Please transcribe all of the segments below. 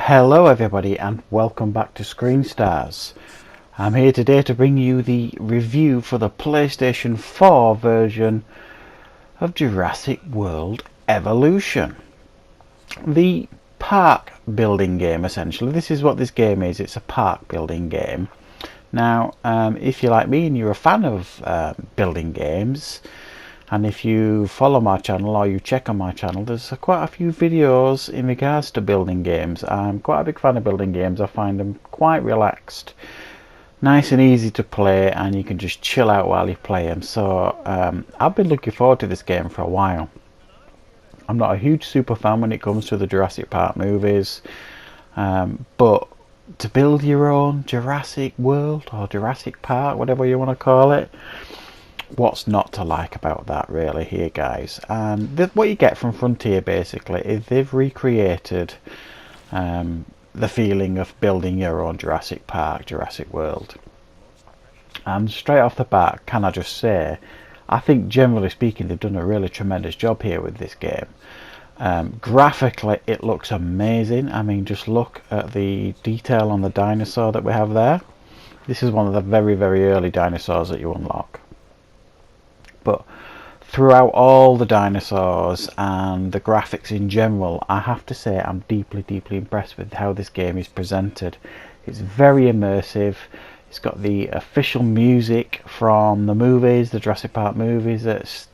Hello everybody and welcome back to Screen Stars. I'm here today to bring you the review for the PlayStation 4 version of Jurassic World Evolution. The park building game, essentially. This is what this game is. It's a park building game. Now, if you're like me and you're a fan of building games, and if you follow my channel or you check on my channel, there's quite a few videos in regards to building games. I'm quite a big fan of building games. I find them quite relaxed, nice and easy to play, and you can just chill out while you play them. So I've been looking forward to this game for a while. I'm not a huge super fan when it comes to the Jurassic Park movies, but to build your own Jurassic World or Jurassic Park, whatever you want to call it, what's not to like about that, really, here, guys? And what you get from Frontier basically is they've recreated the feeling of building your own Jurassic Park, Jurassic World. And straight off the bat, can I just say, I think generally speaking they've done a really tremendous job here with this game. Graphically it looks amazing. I mean, just look at the detail on the dinosaur that we have there. This is one of the very, very early dinosaurs that you unlock. But throughout all the dinosaurs and the graphics in general, I have to say I'm deeply, deeply impressed with how this game is presented. It's very immersive. It's got the official music from the movies, the Jurassic Park movies. It's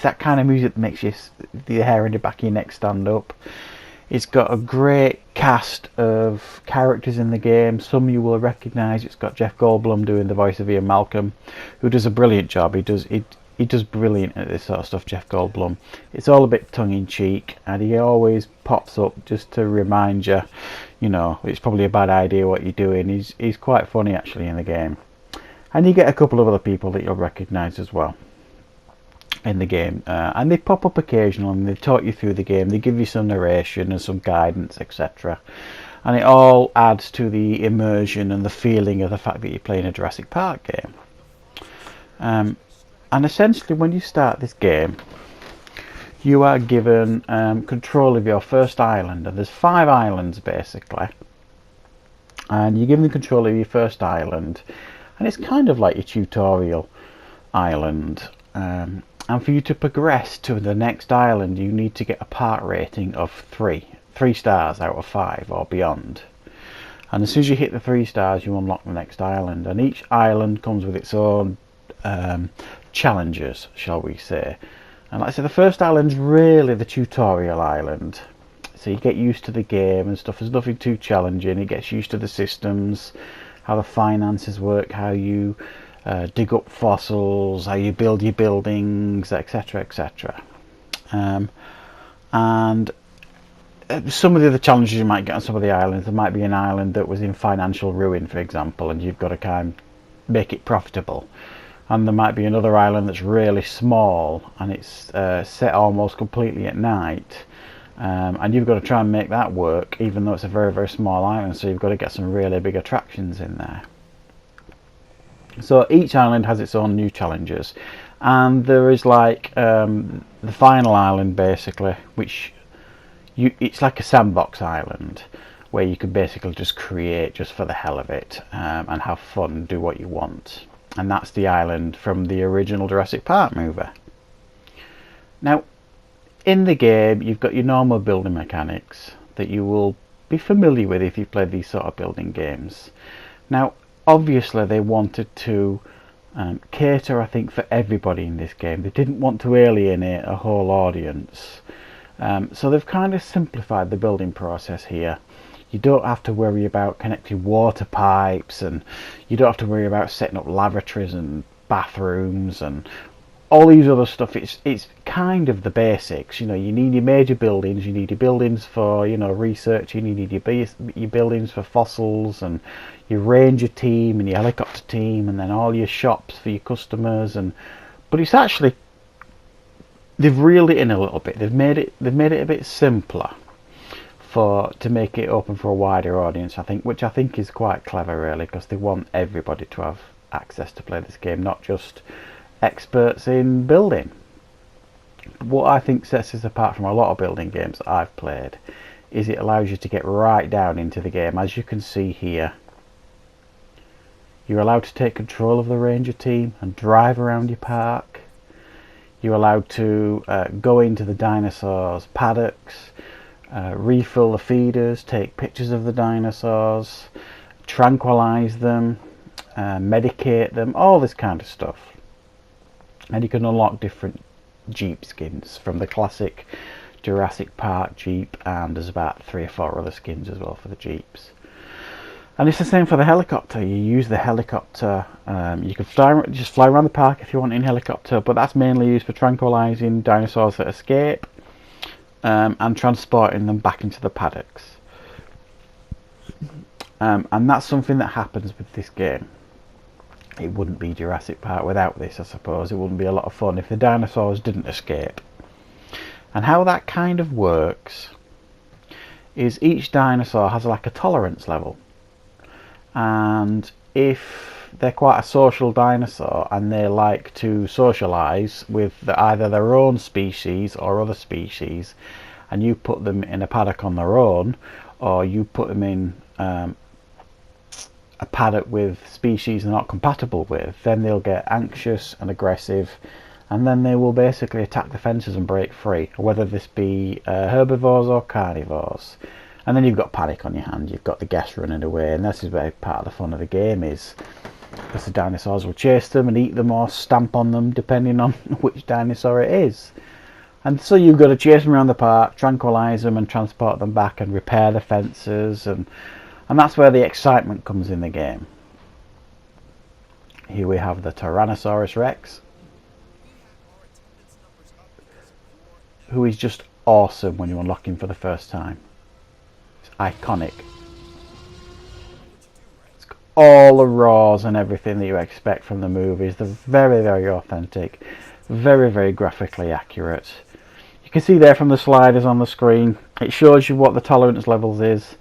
that kind of music that makes the hair in the back of your neck stand up. It's got a great cast of characters in the game. Some you will recognise. It's got Jeff Goldblum doing the voice of Ian Malcolm, who does a brilliant job. He does brilliant at this sort of stuff, Jeff Goldblum. It's all a bit tongue-in-cheek, and he always pops up just to remind you, you know, it's probably a bad idea what you're doing. He's quite funny actually in the game. And you get a couple of other people that you'll recognise as well in the game. And they pop up occasionally and they talk you through the game. They give you some narration and some guidance, etc. And it all adds to the immersion and the feeling of the fact that you're playing a Jurassic Park game. And essentially when you start this game, you are given control of your first island, and there's 5 islands basically, and you're given control of your first island, and it's kind of like your tutorial island, and for you to progress to the next island you need to get a park rating of 3 stars out of 5 or beyond. And as soon as you hit the 3 stars you unlock the next island, and each island comes with its own challenges, shall we say. And like I said, the first island's really the tutorial island, so you get used to the game and stuff. There's nothing too challenging. It gets used to the systems, how the finances work, how you dig up fossils, how you build your buildings, etc, etc. And some of the other challenges you might get on some of the islands, there might be an island that was in financial ruin, for example, and you've got to kind of make it profitable. And there might be another island that's really small and it's set almost completely at night, and you've got to try and make that work even though it's a very, very small island, so you've got to get some really big attractions in there. So each island has its own new challenges, and there is like the final island basically, which it's like a sandbox island where you can basically just create just for the hell of it, and have fun and do what you want. And that's the island from the original Jurassic Park movie. Now, in the game, you've got your normal building mechanics that you will be familiar with if you've played these sort of building games. Now, obviously, they wanted to cater, I think, for everybody in this game. They didn't want to alienate a whole audience. So they've kind of simplified the building process here. You don't have to worry about connecting water pipes, and you don't have to worry about setting up lavatories and bathrooms and all these other stuff. It's kind of the basics. You know, you need your major buildings, you need your buildings for, you know, research, you need your buildings for fossils, and your ranger team and your helicopter team, and then all your shops for your customers. But it's actually, they've reeled it in a little bit. They've made it a bit simpler to make it open for a wider audience, I think, which I think is quite clever really, because they want everybody to have access to play this game, not just experts in building. What I think sets this apart from a lot of building games that I've played is it allows you to get right down into the game. As you can see here, you're allowed to take control of the ranger team and drive around your park. You're allowed to go into the dinosaurs' paddocks, refill the feeders, take pictures of the dinosaurs, tranquilize them, medicate them, all this kind of stuff. And you can unlock different Jeep skins from the classic Jurassic Park Jeep, and there's about 3 or 4 other skins as well for the Jeeps. And it's the same for the helicopter. You use the helicopter, you can just fly around the park if you want in helicopter, but that's mainly used for tranquilizing dinosaurs that escape and transporting them back into the paddocks. And that's something that happens with this game. It wouldn't be Jurassic Park without this, I suppose. It wouldn't be a lot of fun if the dinosaurs didn't escape. And how that kind of works is each dinosaur has like a tolerance level. And if they're quite a social dinosaur and they like to socialise with either their own species or other species, and you put them in a paddock on their own, or you put them in a paddock with species they're not compatible with, then they'll get anxious and aggressive, and then they will basically attack the fences and break free, whether this be herbivores or carnivores. And then you've got panic on your hand, you've got the guests running away, and this is where part of the fun of the game is, because the dinosaurs will chase them and eat them or stamp on them depending on which dinosaur it is. And so you've got to chase them around the park, tranquilise them and transport them back and repair the fences, and that's where the excitement comes in the game. Here we have the Tyrannosaurus Rex, who is just awesome when you unlock him for the first time. It's iconic. It's got all the roars and everything that you expect from the movies. They're very, very authentic, very, very graphically accurate. You can see there from the sliders on the screen, it shows you what the tolerance levels is.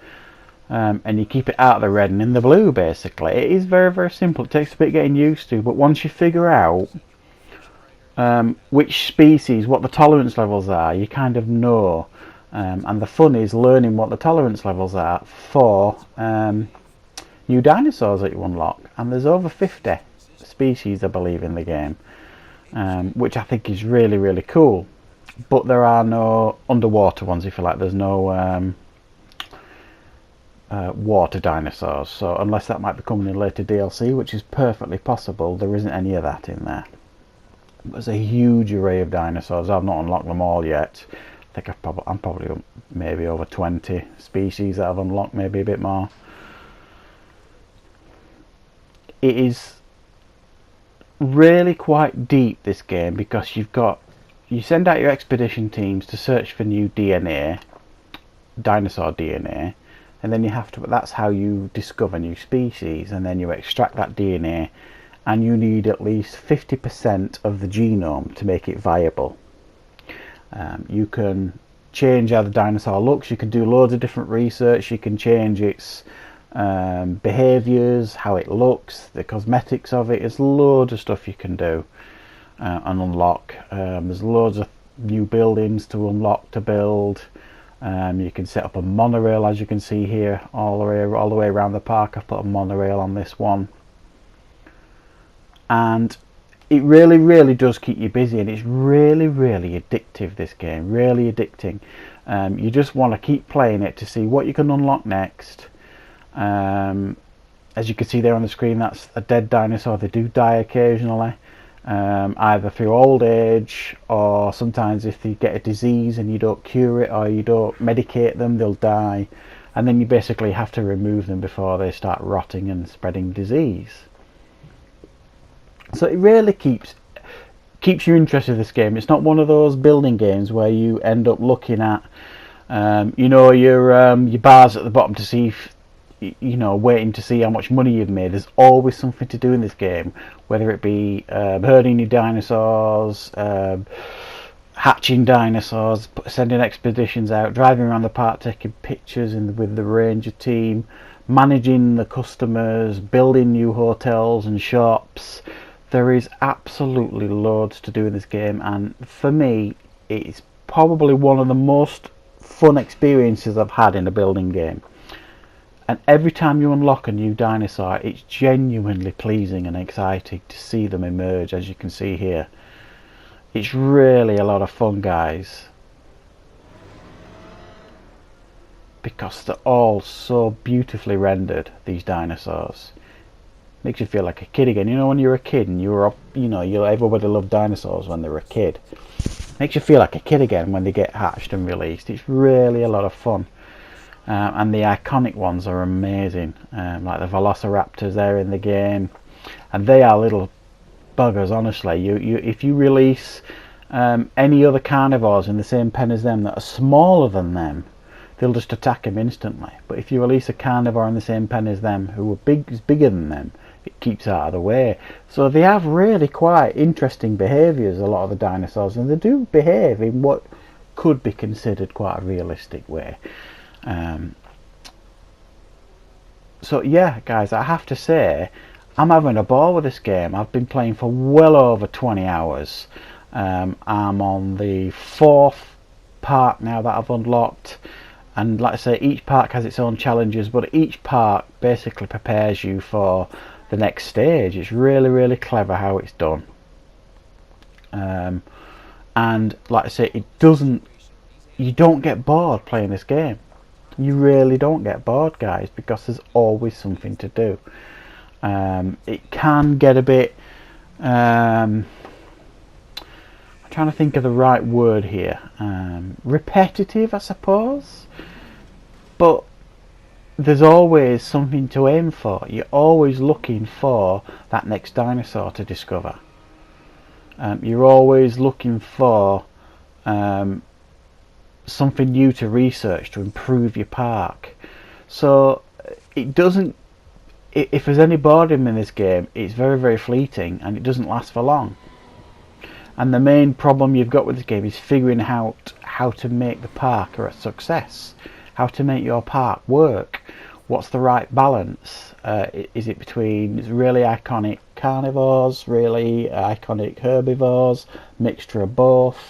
And you keep it out of the red and in the blue, basically. It is very, very simple. It takes a bit getting used to, but once you figure out which species, what the tolerance levels are, you kind of know. And the fun is learning what the tolerance levels are for new dinosaurs that you unlock. And there's over 50 species, I believe, in the game, which I think is really, really cool. But there are no underwater ones, if you like. There's no water dinosaurs, so unless that might be coming in later DLC, which is perfectly possible, there isn't any of that in there. There's a huge array of dinosaurs. I've not unlocked them all yet. I think I'm probably maybe over 20 species that I've unlocked, maybe a bit more. It is really quite deep, this game, because you send out your expedition teams to search for new DNA, dinosaur DNA, and then you have to, that's how you discover new species, and then you extract that DNA, and you need at least 50% of the genome to make it viable. You can change how the dinosaur looks, you can do loads of different research, you can change its behaviours, how it looks, the cosmetics of it. There's loads of stuff you can do and unlock. There's loads of new buildings to unlock, to build. You can set up a monorail, as you can see here, all the way around the park. I've put a monorail on this one, and it really, really does keep you busy, and it's really, really addictive, this game, really addicting. You just want to keep playing it to see what you can unlock next. As you can see there on the screen, that's a dead dinosaur. They do die occasionally, either through old age, or sometimes if they get a disease and you don't cure it or you don't medicate them, they'll die, and then you basically have to remove them before they start rotting and spreading disease. So it really keeps you interested in this game. It's not one of those building games where you end up looking at your bars at the bottom to see if, waiting to see how much money you've made. There's always something to do in this game, whether it be herding your dinosaurs, hatching dinosaurs, sending expeditions out, driving around the park, taking pictures with the ranger team, managing the customers, building new hotels and shops. There is absolutely loads to do in this game, and for me it's probably one of the most fun experiences I've had in a building game. And every time you unlock a new dinosaur, it's genuinely pleasing and exciting to see them emerge, as you can see here. It's really a lot of fun, guys, because they're all so beautifully rendered, these dinosaurs. Makes you feel like a kid again. You know, when you're a kid and everybody loved dinosaurs when they were a kid. Makes you feel like a kid again when they get hatched and released. It's really a lot of fun. And the iconic ones are amazing, like the velociraptors there in the game, and they are little buggers, honestly. If you release any other carnivores in the same pen as them that are smaller than them, they'll just attack them instantly. But if you release a carnivore in the same pen as them who are bigger than them, it keeps out of the way. So they have really quite interesting behaviours, a lot of the dinosaurs, and they do behave in what could be considered quite a realistic way. So yeah, guys, I have to say I'm having a ball with this game. I've been playing for well over 20 hours. I'm on the 4th park now that I've unlocked, and like I say, each park has its own challenges, but each park basically prepares you for the next stage. It's really, really clever how it's done. And like I say, you don't get bored playing this game. You really don't get bored, guys, because there's always something to do. It can get a bit I'm trying to think of the right word here, repetitive, I suppose, but there's always something to aim for. You're always looking for that next dinosaur to discover. You're always looking for something new to research to improve your park. So it doesn't, if there's any boredom in this game, it's very, very fleeting, and it doesn't last for long. And the main problem you've got with this game is figuring out how to make the park a success, how to make your park work. What's the right balance? Is it between really iconic carnivores, really iconic herbivores, mixture of both,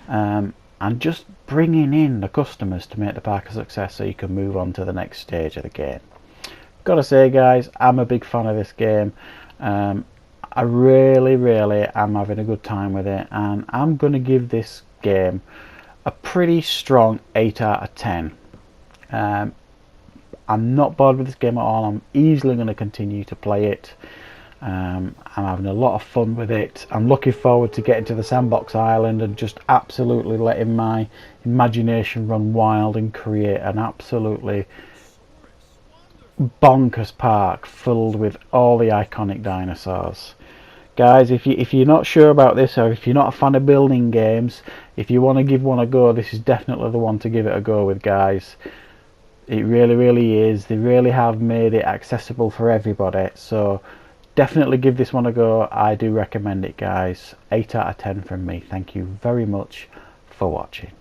and just bringing in the customers to make the park a success so you can move on to the next stage of the game. Gotta say, guys, I'm a big fan of this game. I really, really am having a good time with it, and I'm going to give this game a pretty strong 8 out of 10. I'm not bored with this game at all. I'm easily going to continue to play it. I'm having a lot of fun with it. I'm looking forward to getting to the sandbox island and just absolutely letting my imagination run wild and create an absolutely bonkers park filled with all the iconic dinosaurs. Guys, if you're not sure about this, or if you're not a fan of building games, if you want to give one a go, this is definitely the one to give it a go with, guys. It really, really is. They really have made it accessible for everybody, so definitely give this one a go. I do recommend it, guys. 8 out of 10 from me. Thank you very much for watching.